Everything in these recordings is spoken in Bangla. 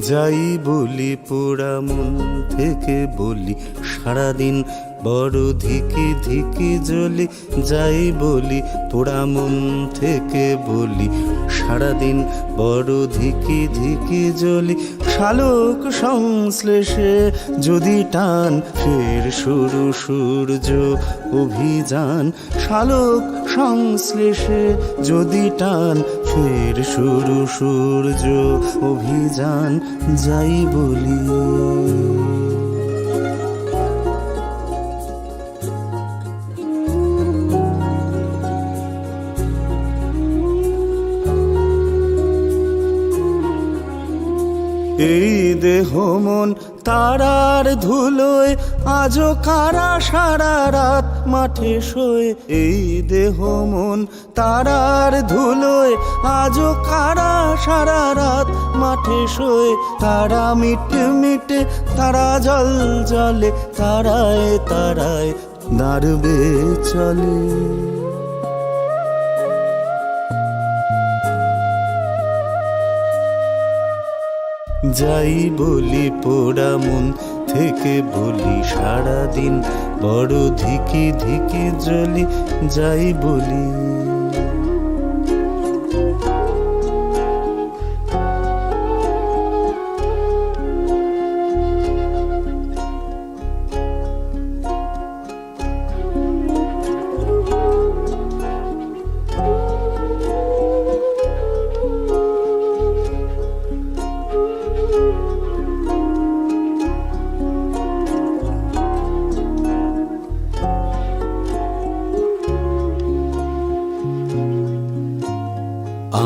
যাই বলি পোড়া মন থেকে বলি, সারাদিন বড় ধিকি ধিকি জ্বলি। যাই বলি পোড়া মন থেকে বলি, সারাদিন বড় ধিকি ধিকি জ্বলি। শালোক সংশ্লেষে যদি টান, ফের শুরু সূর্য অভিযান। শালোক সংশ্লেষে যদি টান, ফের শুরু সূর্য অভিযান। যাই বলি এই দেহ মন তারার ধুলোয়, আজও কারা সারা রাত মাঠে শোয়। এই দেহ মন তারার ধুলোয়, আজও কারা সারা রাত মাঠে শোয়। তারা মিটে মিটে, তারা জল জলে, তারায় তারায় দাঁড়বে চলে। যাই বলি পোড়া মন থেকে বলি, সারাদিন বড় ধিকি ধিকি জ্বলি। যাই বলি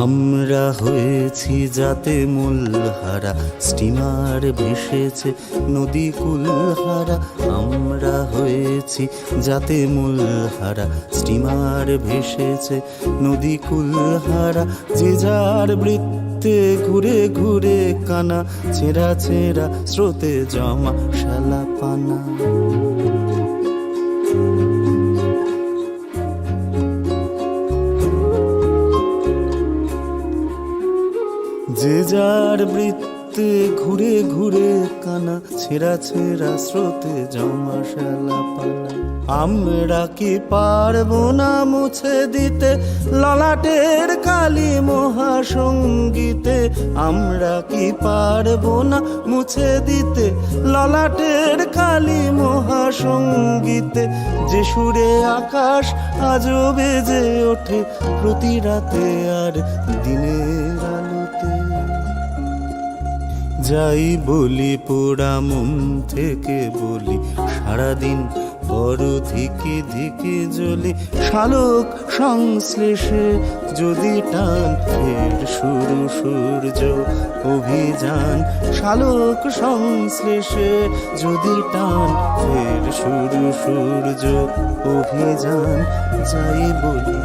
আমরা হয়েছি যাতে মূলহারা, স্টিমার ভেসেছে নদী কুলহারা। আমরা হয়েছি যাতে মূলহারা, স্টিমার ভেসেছে নদী কুলহারা। যে যার বৃত্তে ঘুরে ঘুরে কানা, ছেঁড়া ছেঁড়া স্রোতে জমা শালা পানা। যে যার বৃত্তে ঘুরে ঘুরে কানা, ছেঁড়া ছেঁড়া স্রোতে জমা শালা পানা। আমরা কি পারবো না মুছে দিতে ললাটের কালি মহাসঙ্গীতে? আমরা কি পারবো না মুছে দিতে ললাটের কালি মহাসঙ্গীতে? যে সুরে আকাশ আজও বেজে ওঠে প্রতি রাতে আর দিনের আলোতে। যাই বলি পোড়া মন থেকে বলি, সারাদিন বড় ধিকি ধিকি জ্বলি। শালোক সংশ্লেষে যদি টান, ফের শুরু সূর্য অভিযান। শালোক সংশ্লেষে যদি টান, ফের শুরু সূর্য অভিযান। যাই বলি